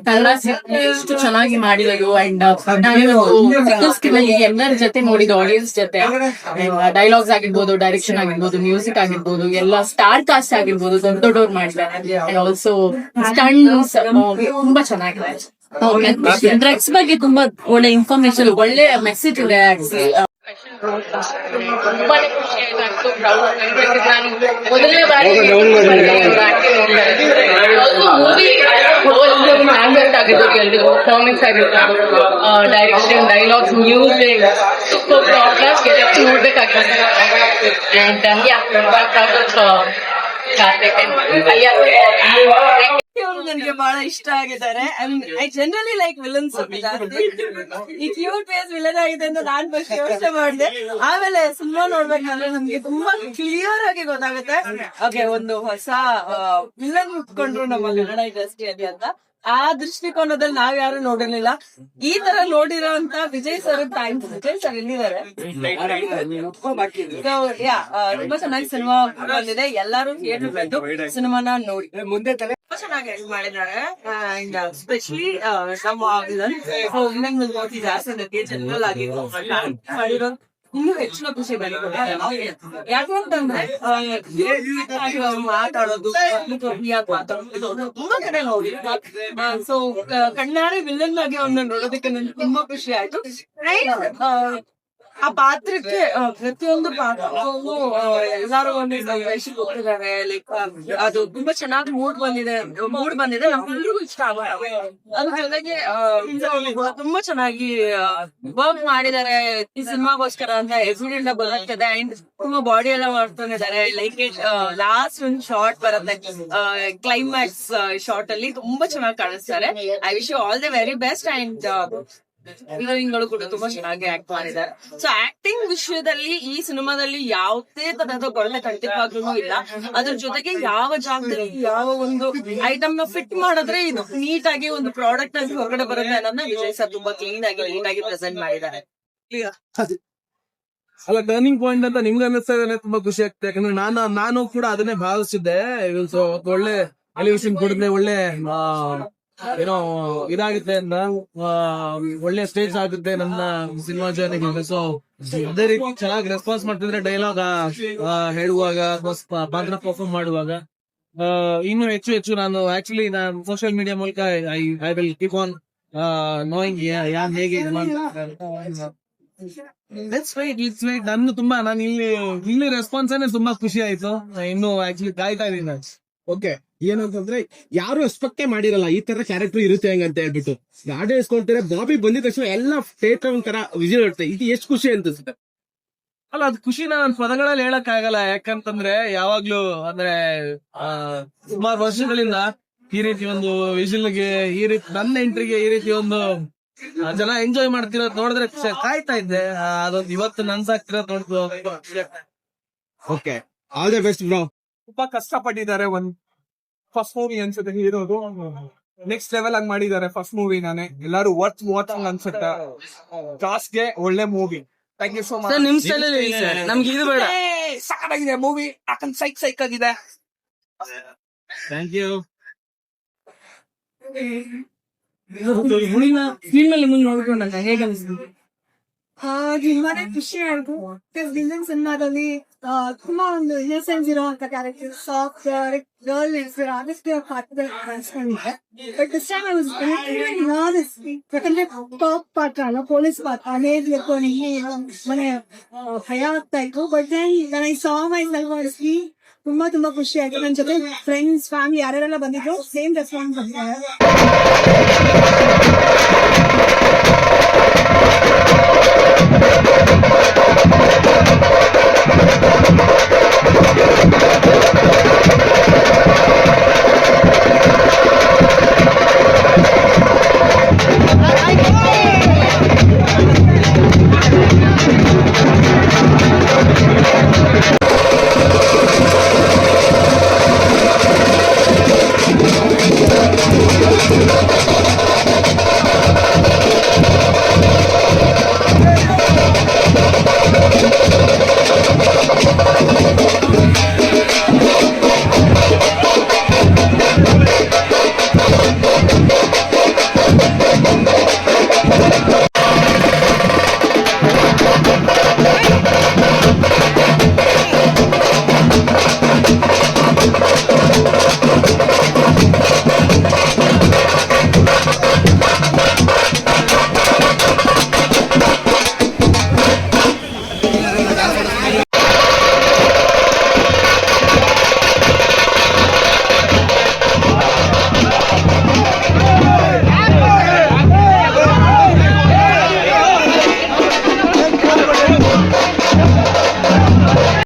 ಕನ್ನಡ ಎಷ್ಟು ಚೆನ್ನಾಗಿ ಮಾಡಿರೋದು. ಅಂಡ್ ಎಲ್ಲರ ಜೊತೆ ನೋಡಿದ ಆಡಿಯನ್ಸ್ ಜೊತೆ ಡೈಲಾಗ್ಸ್ ಆಗಿರ್ಬೋದು, ಡೈರೆಕ್ಷನ್ ಆಗಿರ್ಬೋದು, ಮ್ಯೂಸಿಕ್ ಆಗಿರ್ಬೋದು, ಎಲ್ಲ ಸ್ಟಾರ್ ಕಾಸ್ಟ್ ಆಗಿರ್ಬೋದು, ದೊಡ್ಡವ್ರು ಮಾಡಿದ್ದಾರೆ. ಅಂಡ್ ಆಲ್ಸೋ ಸ್ಟಂಟ್ಸ್ ತುಂಬಾ ಚೆನ್ನಾಗಿದೆ. ಡ್ರಗ್ಸ್ ಬಗ್ಗೆ ತುಂಬಾ ಒಳ್ಳೆ ಇನ್ಫಾರ್ಮೇಶನ್, ಒಳ್ಳೆ ಮೆಸೇಜ್ ಇದೆ. ತುಂಬಾನೇ ಖುಷಿ ಆಯ್ತು. ನಾನು ಮೊದಲನೇ ಬಾರಿ ಆಗಿರ್ಬೋದು, ಎಲ್ರಿಗೂ ಕಾಮಿಕ್ಸ್ ಆಗಿರ್ಬೋದು, direction, dialogues, music super top class ನೋಡ್ಬೇಕಾಗಿತ್ತು. ನನಗೆ ಬಹಳ ಇಷ್ಟ ಆಗಿದ್ದಾರೆ. I generally like villains. ಈ ಕ್ಯೂಟ್ ಫೇಸ್ ವಿಲನ್ ಆಗಿದೆ ಅಂತ ನಾನ್ ಫಸ್ಟ್ ಯೋಚನೆ ಮಾಡಿದೆ. ಆಮೇಲೆ ಸಿನಿಮಾ ನೋಡ್ಬೇಕಂದ್ರೆ ನಮ್ಗೆ ತುಂಬಾ ಕ್ಲಿಯರ್ ಆಗಿ ಗೊತ್ತಾಗುತ್ತೆ. ಓಕೆ, ಒಂದು ಹೊಸ ವಿಲನ್ ಉಟ್ಕೊಂಡ್ರು ನಮ್ಮ ಕನ್ನಡ ಇಂಡಸ್ಟ್ರಿಯಲ್ಲಿ ಅಂತ. ಆ ದೃಷ್ಟಿಕೋನದಲ್ಲಿ ನಾವ್ ಯಾರು ನೋಡಿರ್ಲಿಲ್ಲ. ಈ ತರ ನೋಡಿರೋಂತ Vijay sir thanks. Vijay sir ಎಲ್ಲಿದ್ದಾರೆ? ತುಂಬಾ ಚೆನ್ನಾಗಿ ಸಿನಿಮಾ ಬಂದಿದೆ. ಎಲ್ಲರೂ ಹೇಳ್ಬೇಕು ಸಿನಿಮಾನ ನೋಡಿ. ಮುಂದೆ ತುಂಬಾ ಚೆನ್ನಾಗಿ ಮಾಡಿದ್ದಾರೆ. ಅಂಡ್ ಸ್ಪೆಷಲಿ ನಮ್ಮ ವಿಲನ್ ಜಾಸ್ತಿ ಜನರಲ್ ಆಗಿ ಮಾಡಿರೋ ಇನ್ನೂ ಹೆಚ್ಚಿನ ಖುಷಿ ಬರುತ್ತೆ. ಯಾಕಂತಂದ್ರೆ ಮಾತಾಡೋದು ತುಂಬಾ ಕಡೆ ನೋಡಿ. ಸೊ ಕಣ್ಣಾರೆ ವಿಲನ್ ಆಗಿ ಅವ್ರನ್ನ ನೋಡೋದಕ್ಕೆ ನನ್ಗೆ ತುಂಬಾ ಖುಷಿ ಆಯ್ತು. ಆ ಪಾತ್ರಕ್ಕೆ ಪ್ರತಿಯೊಂದು ಪಾತ್ರಕ್ಕೂ ಎಲ್ಲಾರು ಒಂದು ವೇಷ ಕೊಟ್ಟಿದ್ದಾರೆ. ಲೈಕ್ ಅದು ತುಂಬಾ ಚೆನ್ನಾಗಿ ಮೂಡ್ ಬಂದಿದೆ. ನಮ್ಗೆಲ್ರಿಗೂ ಇಷ್ಟ ಆಗುತ್ತೆ. ಅದ್ರ ಜೊತೆಗೆ ತುಂಬಾ ಚೆನ್ನಾಗಿ ವರ್ಕ್ ಮಾಡಿದ್ದಾರೆ ಈ ಸಿನಿಮಾಗೋಸ್ಕರ ಅಂತ ಎವಿಡೆಂಟ್ ಬರುತ್ತದೆ. ಅಂಡ್ ತುಂಬಾ ಬಾಡಿ ಎಲ್ಲ ಮಾಡ್ಕೊಂಡಿದ್ದಾರೆ. ಲೈಕ್ ಲಾಸ್ಟ್ ಒಂದು ಶಾರ್ಟ್ ಬರುತ್ತೆ, ಕ್ಲೈಮ್ಯಾಕ್ಸ್ ಶಾರ್ಟ್ ಅಲ್ಲಿ ತುಂಬಾ ಚೆನ್ನಾಗಿ ಕಾಣಿಸ್ತಾರೆ. I wish you all the very best. And ಹೀರೋಯಿನ್ಗಳು ಕೂಡ ತುಂಬಾ ಚೆನ್ನಾಗಿ ಆಕ್ಟ್ ಮಾಡಿದ್ದಾರೆ. ಸೊ ಆಕ್ಟಿಂಗ್ ವಿಷಯದಲ್ಲಿ ಈ ಸಿನಿಮಾದಲ್ಲಿ ಯಾವುದೇ ತರಹದ ಕೊರತೆ ಖಂಡಿತವಾಗ್ಲೂ ಇಲ್ಲ. ಅದ್ರ ಜೊತೆಗೆ ಯಾವ ಜಾಗದಲ್ಲಿ ಯಾವ ಒಂದು ಐಟಮ್ ನ ಫಿಟ್ ಮಾಡಿದ್ರೆ ಇದು ನೀಟ್ ಆಗಿ ಒಂದು ಪ್ರಾಡಕ್ಟ್ ಆಗಿ ಹೊರಗಡೆ ಬರುತ್ತೆ ಅನ್ನೋದನ್ನ ವಿಜಯ್ ಸರ್ ತುಂಬಾ ಕ್ಲೀನ್ ಆಗಿ ನೀಟ್ ಆಗಿ ಪ್ರೆಸೆಂಟ್ ಮಾಡಿದ್ದಾರೆ. ಅಲ್ಲ, ಟರ್ನಿಂಗ್ ಪಾಯಿಂಟ್ ಅಂತ ನಿಮ್ಗೆ ಅನ್ನಿಸ್ತಾ ಇದೆ, ತುಂಬಾ ಖುಷಿ ಆಗ್ತದೆ. ಯಾಕಂದ್ರೆ ನಾನು ಕೂಡ ಅದನ್ನೇ ಭಾವಿಸಿದ್ದೆ. ಒಳ್ಳೆ ಎಲಿವೇಶನ್ ಕೊಡಿದ್ರೆ ಒಳ್ಳೆ ಏನೋ ಇದಾಗುತ್ತೆ ಅಂತ, ಒಳ್ಳೆ ಸ್ಟೇಜ್ ಆಗುತ್ತೆ ನನ್ನ ಸಿನಿಮಾ ಜರ್ನಿಗೆ. ಸೊ ಅದೇ ರೀತಿ ಚೆನ್ನಾಗಿ ರೆಸ್ಪಾನ್ಸ್ ಮಾಡ್ತಿದ್ರೆ ಡೈಲಾಗ್ ಹೇಳುವಾಗ, ಪಾತ್ರ ಪರ್ಫಾರ್ಮ್ ಮಾಡುವಾಗ ಇನ್ನು ಹೆಚ್ಚು ನಾನು ಆಕ್ಚುಲಿ ಸೋಷಿಯಲ್ ಮೀಡಿಯಾ ಮೂಲಕ I will keep on knowing ಯಾರು ಹೇಗೆ ನಾನು ಇಲ್ಲಿ ರೆಸ್ಪಾನ್ಸ್ ತುಂಬಾ ಖುಷಿ ಆಯ್ತು. ಇನ್ನು ಆಕ್ಚುಲಿ ಕಾಯ್ತಾ ಇದೀನಿ. ಓಕೆ, ಏನಂತಂದ್ರೆ ಯಾರು ಎಕ್ಸ್ಪೆಕ್ಟೇ ಮಾಡಿರಲ್ಲ ಈ ತರ ಕ್ಯಾರೆಕ್ಟರ್ ಇರುತ್ತೆ ಹೆಂಗ ಅಂತ ಹೇಳ್ಬಿಟ್ಟು ಗಾಡಿ ಇಸ್ಕೊಂತಾರೆ. ಬಾಬಿ ಬಂದಿದ ತಕ್ಷಣ ಎಲ್ಲ ಥಿಯೇಟರ್ ಒಂಥರ ವಿಸಿಲ್ ಇರುತ್ತೆ. ಇದು ಎಷ್ಟು ಖುಷಿ ಅನ್ಸುತ್ತೆ ಅಲ್ಲ, ಅದು ಖುಷಿನ ನಾನು ಪದಗಳಲ್ಲಿ ಹೇಳಕ್ ಆಗಲ್ಲ. ಯಾಕಂತಂದ್ರೆ ಯಾವಾಗ್ಲೂ ಅಂದ್ರೆ ಸುಮಾರು ವರ್ಷಗಳಿಂದ ಈ ರೀತಿ ಒಂದು ವಿಸಿಲ್ಗೆ, ಈ ರೀತಿ ನನ್ನ ಎಂಟ್ರಿಗೆ ಈ ರೀತಿ ಒಂದು ಜನ ಎಂಜಾಯ್ ಮಾಡ್ತಿರೋದು ನೋಡಿದ್ರೆ ಕಾಯ್ತಾ ಇದ್ದೆ. ಅದೊಂದು ಇವತ್ತು ನನ್ಸಾಗ್ತಿರೋದು ನೋಡ್ದು. Okay, all the best bro. ತುಂಬಾ ಕಷ್ಟಪಟ್ಟಿದ್ದಾರೆ. ಒಂದ್ ಫಸ್ಟ್ ಮೂವಿ ಅನ್ಸುತ್ತೆ ಹೀರೋದು. ನೆಕ್ಸ್ಟ್ ಲೆವೆಲ್ ಆಗಿ ಮಾಡಿದ್ದಾರೆ ಫಸ್ಟ್ ಮೂವಿ. ನಾನೇ ಎಲ್ಲಾರು ವರ್ತ್ ವಾಚಿಂಗ್ ಅನ್ಸುತ್ತೆ. ಟಾಸ್ಗೆ ಒಳ್ಳೆ ಮೂವಿ. Thank you so much. ನಿಮ್ ಸ್ಟೈಲ್ ನಮ್ಗೆ ಇದು ಬೇಡ. ಸಕ್ಕತ್ತಾಗಿದೆ ಮೂವಿ. ಯಾಕಂದ್ರೆ ಸೈಕ್ ಆಗಿದೆ. Thank you. ಫಿಲ್ಮ್ ಅಲ್ಲಿ ಮುಂದೆ ನೋಡ್ಕೊಂಡಾಗ ಹೇಗೆ ಅನಿಸ್ತು? ತುಂಬಾನೇ ಖುಷಿ ಆಯ್ತು. ವಿಲನ್ ಸಿನಿಮಾದಲ್ಲಿ ತುಂಬಾ ಒಂದು ಇನ್ನಸೆನ್ಸ್ ಇರುವಂತ ಕ್ಯಾರೆಕ್ಟರ್, ಸಾಫ್ಟ್ ಗರ್ಲ್ ಆದಷ್ಟು ಪಾತ್ರದಲ್ಲಿ ಕಾಣಿಸ್ಕೊಂಡಿದೆ. But this time I was ಯಾಕಂದ್ರೆ ಟಾಪ್ ಪಾತ್ರ ಅಲ್ಲ, ಪೊಲೀಸ್ ಪಾತ್ರ. ನೇರ್ ಮನೆ ಭಯ ಆಗ್ತಾ ಇತ್ತು. But then I saw myself ತುಂಬಾ ಖುಷಿ ಆಯ್ತು. ನನ್ನ ಜೊತೆ ಫ್ರೆಂಡ್ಸ್, ಫ್ಯಾಮಿಲಿ ಯಾರೆಲ್ಲ ಬಂದಿದ್ರು ಸೇಮ್ ರೆಸ್ಪಾನ್ಸ್ ಬಂದಿದ್ದಾರೆ.